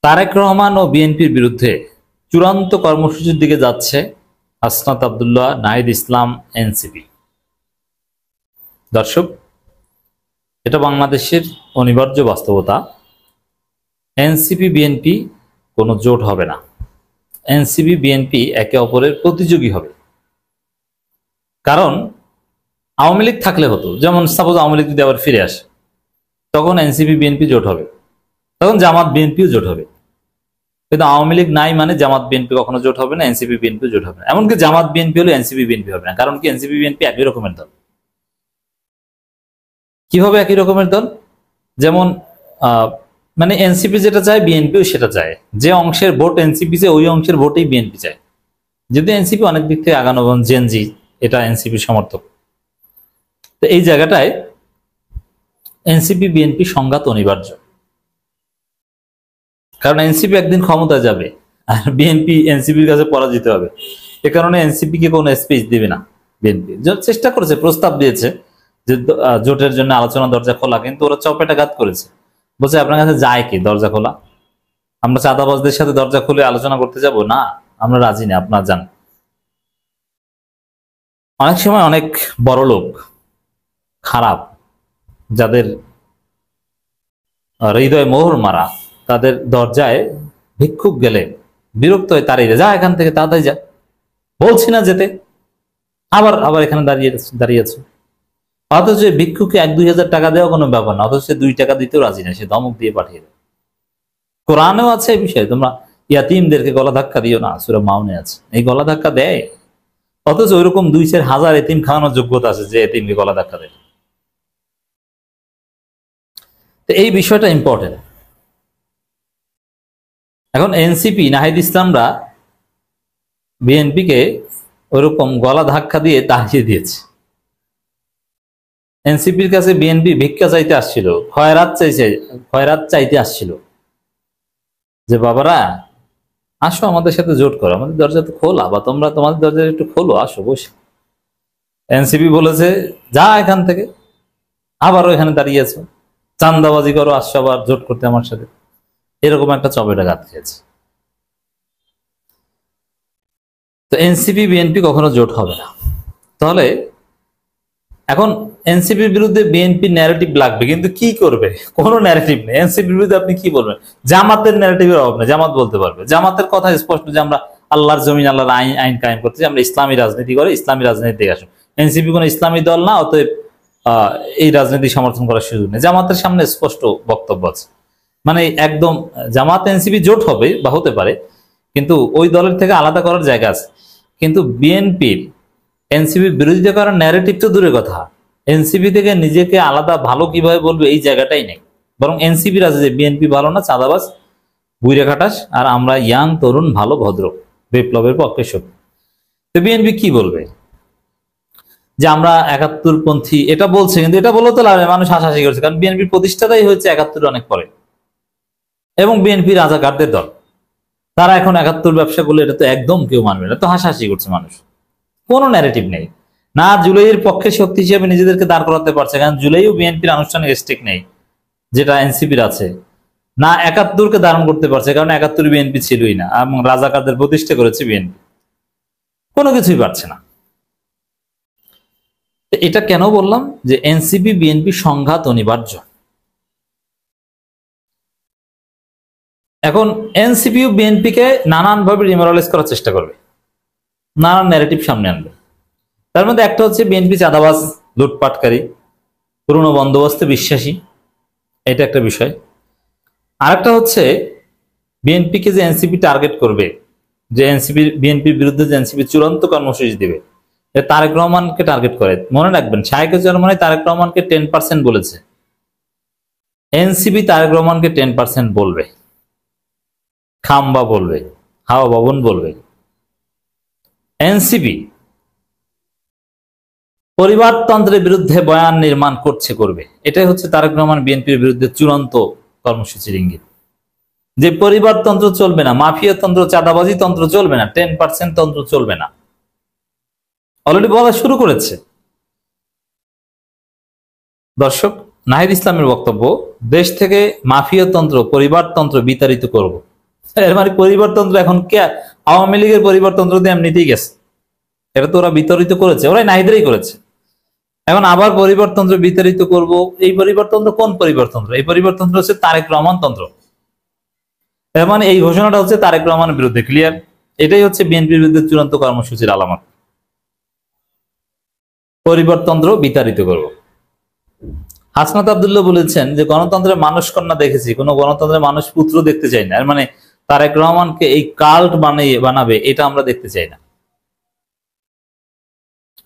তারেক রহমান ও বিএনপির বিরুদ্ধে চূড়ান্ত কর্মসূচির দিকে যাচ্ছে হাসনাত আব্দুল্লাহ, নাহিদ ইসলাম, এনসিপি। দর্শক, এটা বাংলাদেশের অনিবার্য বাস্তবতা। এনসিপি বিএনপি কোনো জোট হবে না। এনসিপি বিএনপি একে অপরের প্রতিযোগী হবে। কারণ আওয়ামী লীগ থাকলে হতো, যেমন সাপোজ আওয়ামী লীগ যদি আবার ফিরে আসে, তখন এনসিপি বিএনপি জোট হবে, তখন জামাত বিএনপিও জোট হবে। কিন্তু আওয়ামী লীগ নাই মানে জামাত বিএনপি কখনো জোট হবে না, এনসিপি বিএনপি জোট হবে না। এমনকি জামাত বিএনপি হলে এনসিপি বিএনপি হবে না। কারণ কি? এনসিপি বিএনপি একই রকমের দল। কিভাবে একই রকমের দল? যেমন মানে এনসিপি যেটা চায় বিএনপিও সেটা চায়। যে অংশের ভোট এনসিপি চায় ওই অংশের ভোটেই বিএনপি চায়। যদি এনসিপি অনেক দিক থেকে আগানো, জেনজি এটা এনসিপি সমর্থক। তো এই জায়গাটায় এনসিপি বিএনপি সংঘাত অনিবার্য। কারণ এনসিপি একদিন ক্ষমতায় যাবে আর বিএনপি এনসিপির কাছে পরাজিত হবে। এ কারণে এনসিপি কে কোনো স্পেস দিবে না বিএনপি। চেষ্টা করেছে, প্রস্তাব দিয়েছে যে জোটের জন্য আলোচনা দরজা খোলা, কিন্তু ওরা চপেটাঘাত করেছে। বলছে আপনার কাছে যায় কি দরজা খোলা? আমরা চাঁদাবাজদের সাথে দরজা খুলে আলোচনা করতে যাব না, আমরা রাজি না, আপনার যান। অনেক সময় অনেক বড় লোক খারাপ, যাদের হৃদয় মোহর মারা, তাদের দরজায় ভিক্ষুক গেলে বিরক্ত হয়ে তাড়িয়ে যা এখান থেকে, তাড়াতাড়ি যা, বলছি না যেতে, আবার আবার এখানে দাঁড়িয়েছে। অথচ ভিক্ষুকে 1-2 হাজার টাকা দেওয়া কোনো ব্যাপার না, অথচ সে 2 টাকা দিতেও রাজি না, সে ধমক দিয়ে পাঠিয়ে দেয়। কোরআনেও আছে এই বিষয়ে, তোমরা ইয়াতিমদেরকে গলা ধাক্কা দিও না, সূরা মাউনে আছে। এই গলা ধাক্কা দেয়, অথচ ওইরকম 2-4 হাজার এতিম খাওয়ানোর যোগ্যতা আছে যে এতিমকে গলা ধাক্কা দেয়। তো এই বিষয়টা ইম্পর্টেন্ট। এখন এনসিপি, নাহিদ ইসলামরা বিএনপিকে ওইরকম গলা ধাক্কা দিয়ে তাড়িয়ে দিয়েছে। এনসিপির কাছে বিএনপি ভিক্ষা চাইতে আসছিল, খয়রাত চাইতে আসছিল যে বাবারা আসো আমাদের সাথে জোট করো, আমাদের দরজা তো খোলা, বা তোমরা তোমাদের দরজা একটু খোলো, আসো বসে। এনসিপি বলেছে যা এখান থেকে, আবারও এখানে দাঁড়িয়েছে, চান্দাবাজি করো, আসছো আবার জোট করতে আমার সাথে। এরকম একটা চপেটাঘাত খেয়েছে। তো এনসিপি বিএনপি কখনো জোট হবে না। তাহলে এখন এনসিপির বিরুদ্ধে বিএনপি ন্যারেটিভ লাগবে, কিন্তু কি করবে? কোনো ন্যারেটিভ নেই। এনসিপির বিরুদ্ধে আপনি কি বলবেন? জামাতের ন্যারেটিভের অভাব নেই, জামাত বলতে পারবে। জামাতের কথা স্পষ্ট যে আমরা আল্লাহর জমিন, আল্লাহর আইন কায়েম করতে চাই, আমরা ইসলামী রাজনীতি করে ইসলামী রাজনীতি থেকে আসুন। এনসিপি কোনো ইসলামী দল না, অতএব এই রাজনীতি সমর্থন করার সুযোগ নেই। জামাতের সামনে স্পষ্ট বক্তব্য আছে, মানে একদম জামাত এনসিপি জোট হবে বা হতে পারে, কিন্তু ওই দলের থেকে আলাদা করার জায়গা আছে। কিন্তু বিএনপির এনসিপি বিরোধিতা করার ন্যারেটিভ তো দূরের কথা, এনসিপি থেকে নিজেকে আলাদা ভালো কিভাবে বলবে এই জায়গাটাই নেই। বরং এনসিপির আছে যে বিএনপি ভালো না, চাঁদাবাজ, বুইরে খাটাস, আর আমরা ইয়াং, তরুণ, ভালো, ভদ্র, বিপ্লবের পক্ষে শক্তি। তো বিএনপি কি বলবে? যে আমরা 71 পন্থী, এটা বলছে, কিন্তু এটা বলতে লাভ নেই, মানুষ হাসাহাসি করছে। কারণ বিএনপির প্রতিষ্ঠাতাই হয়েছে 71 অনেক পরে, এবং বিএনপি রাজাকারদের দল। তারা এখন 71 ব্যবসা করলে এটা তো একদম কেউ মানবে না, তো হাসাহাসি করছে মানুষ। কোনো ন্যারেটিভ নেই। না জুলাইয়ের পক্ষে শক্তি হিসেবে নিজেদেরকে দাঁড় করাতে পারছে, কারণ জুলাইও বিএনপির আনুষ্ঠানিক স্টেক নেই যেটা এনসিপির আছে। না 71কে ধারণ করতে পারছে, কারণ 71 বিএনপি ছিলই না, এবং রাজাকারদের প্রতিষ্ঠা করেছে বিএনপি। কোনো কিছুই পারছে না। এটা কেন বললাম যে এনসিপি বিএনপি সংঘাত অনিবার্য। এখন এনসিপিও বিএনপিকে নানানভাবে ডিমোরালাইজ করার চেষ্টা করবে, নানান ন্যারেটিভ সামনে আনবে। তার মধ্যে একটা হচ্ছে বিএনপি চাঁদাবাজ, লুটপাটকারী, পুরনো বন্দোবস্তে বিশ্বাসী, এটা একটা বিষয়। আরেকটা হচ্ছে বিএনপিকে যে এনসিপি টার্গেট করবে, যে বিএনপির বিরুদ্ধে যে এনসিপি চূড়ান্ত কর্মসূচি দিবে, তারেক রহমানকে টার্গেট করে। মনে রাখবেন, শায়েখে চরমনাই তারেক রহমানকে 10% বলেছে, এনসিপি তারেক রহমানকে 10% বলবে, খাম্বা বলবে, হাওয়া ভবন বলবে। এনসিপি পরিবারতন্ত্রের বিরুদ্ধে বয়ান নির্মাণ করবে। এটাই হচ্ছে তারেক রহমান বিএনপির বিরুদ্ধে চূড়ান্ত কর্মসূচির ইঙ্গিত, যে পরিবারতন্ত্র চলবে না, মাফিয়া তন্ত্র, চাঁদাবাজি তন্ত্র চলবে না, 10% তন্ত্র চলবে না। অলরেডি বলা শুরু করেছে। দর্শক, নাহিদ ইসলামের বক্তব্য, দেশ থেকে মাফিয়া তন্ত্র, পরিবারতন্ত্র বিতাড়িত করব। এর মানে পরিবারতন্ত্র এখন কে? আওয়ামী লীগের পরিবারতন্ত্র দিয়ে এমনিতেই গেছে, এটা তো ওরা বিতরিত করেছে, ওরাই নাহিদেরই করেছে। এখন আবার পরিবারতন্ত্র বিতাড়িত করব, এই পরিবারতন্ত্র কোন পরিবারতন্ত্র? এই পরিবারতন্ত্র হচ্ছে তারেক রহমান তন্ত্র। এর মানে এই ঘোষণাটা হচ্ছে তারেক রহমানের বিরুদ্ধে, ক্লিয়ার? এটাই হচ্ছে বিএনপির বিরুদ্ধে চূড়ান্ত কর্মসূচির আলামত। পরিবারতন্ত্র বিতাড়িত করব। হাসনাত আব্দুল্লাহ বলেছেন যে গণতন্ত্রের মানুষ কন্যা দেখেছি, কোন গণতন্ত্রের মানুষ পুত্র দেখতে চাই না। এর মানে তারেক রহমানকে এই কাল্ট বানাবে এটা আমরা দেখতে চাই না।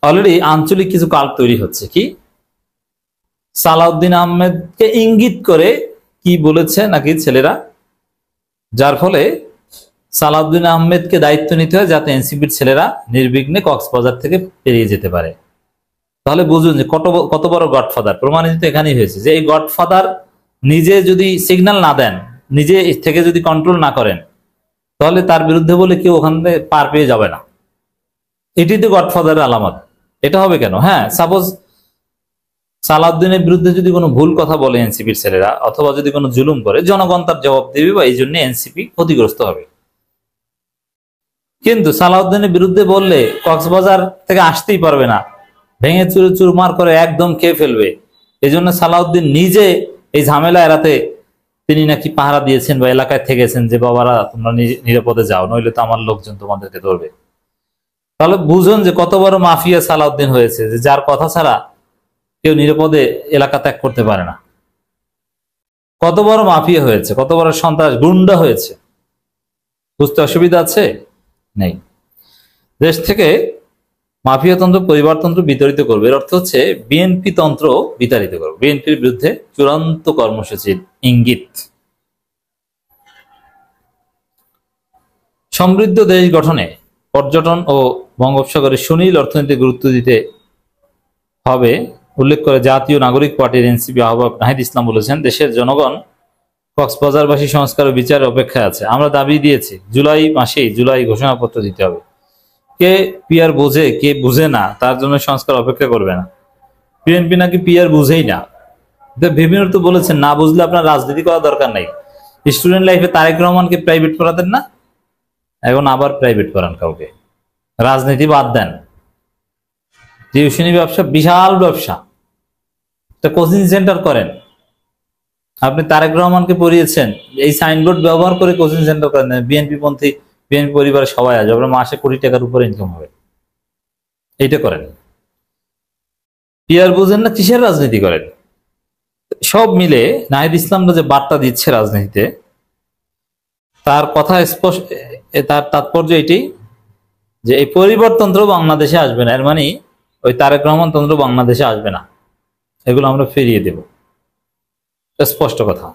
অলরেডি আঞ্চলিক কিছু কাল্ট তৈরি হচ্ছে। কি? সালাউদ্দিন আহমেদকে ইঙ্গিত করে কি বলেছে নাকি ছেলেরা, যার ফলে সালাউদ্দিন আহমেদকে দায়িত্ব নিতে হয় যাতে এনসিপির ছেলেরা নির্বিঘ্নে কক্সবাজার থেকে পেরিয়ে যেতে পারে। তাহলে বুঝুন যে কত বড় গডফাদার। প্রমাণিত এখানেই হয়েছে যে এই গডফাদার নিজে যদি সিগন্যাল না দেন, নিজে থেকে যদি কন্ট্রোল না করেন, তাহলে তার বিরুদ্ধে বলে কেউ ওখান থেকে পার পেয়ে যাবে না। এটি তো গডফাদারের আলামত। এটা হবে কেন? হ্যাঁ, সাপোজ সালাউদ্দিনের বিরুদ্ধে যদি কোনো ভুল কথা বলে এনসিপির ছেলেরা, অথবা যদি কোনো জুলুম করে, জনগণ তার জবাব দেবে, বা এই জন্য এনসিপি ক্ষতিগ্রস্ত হবে। কিন্তু সালাউদ্দিনের বিরুদ্ধে বললে কক্সবাজার থেকে আসতেই পারবে না, ভেঙে চুরে চুরমার করে একদম খেয়ে ফেলবে। এই জন্য সালাউদ্দিন নিজে এই ঝামেলা এড়াতে তিনি নাকি পাহারা দিয়েছেন বা এলাকায় থেকেছেন যে বাবারা তোমরা নিরাপদে যাও, নইলে তো আমার লোকজন তোমাদেরকে ধরবে। তাহলে বুঝুন যে কত বড় মাফিয়া সালাউদ্দিন হয়েছে, যে যার কথা ছাড়া কেউ নিরাপদে এলাকা ত্যাগ করতে পারে না। কত বড় মাফিয়া হয়েছে, কত বড় সন্ত্রাস গুন্ডা হয়েছে। বুঝতে অসুবিধা আছে? নেই। দেশ থেকে মাফিয়াতন্ত্র পরিবারতন্ত্র বিতাড়িত করবে, এর অর্থ হচ্ছে বিএনপি তন্ত্র বিতাড়িত করবে। বিএনপির বিরুদ্ধে চূড়ান্ত কর্মসূচির ইঙ্গিত। সমৃদ্ধ দেশ গঠনে পর্যটন ও বঙ্গোপসাগরের সুনীল অর্থনীতি গুরুত্ব দিতে হবে উল্লেখ করে জাতীয় নাগরিক পার্টির এনসিপি আহ্বায়ক নাহিদ ইসলাম বলেছেন, দেশের জনগণ কক্সবাজারবাসী সংস্কার ও বিচারের অপেক্ষায় আছে। আমরা দাবি দিয়েছি জুলাই ঘোষণাপত্র দিতে হবে। কে পিআর বোঝে কে বুঝে না, তার জন্য সংস্কার অপেক্ষা করবে না। বিএনপি নাকি পিআর বুঝেই না। বিভিন্ন তো বলেছেন না বুঝলে আপনার রাজনীতি করার দরকার নাই। স্টুডেন্ট লাইফে তারেক রহমানকে প্রাইভেট করাতেন না, এখন আবার প্রাইভেট করান কাউকে। রাজনীতি বাদ দেন, টিউশনি ব্যবসা বিশাল ব্যবসা, কোচিং সেন্টার করেন। আপনি তারেক রহমানকে পড়িয়েছেন, এই সাইনবোর্ড ব্যবহার করে কোচিং সেন্টার করেন। বিএনপি পন্থী বিএনপি পরিবারের সবাই আসবে, আপনার মাসে কোটি টাকার উপরে ইনকাম হবে। এইটা করেন। পিয়ার বুঝেন না, কিসের রাজনীতি করেন? সব মিলে নাহিদ ইসলামরা যে বার্তা দিচ্ছে রাজনীতিতে, তার কথা স্পষ্ট, তার তাৎপর্য এটি যে এই পরিবারতন্ত্র বাংলাদেশে আসবে না। এর মানে ওই তারেক রহমান তন্ত্র বাংলাদেশে আসবে না, এগুলো আমরা ফিরিয়ে দেব। স্পষ্ট কথা।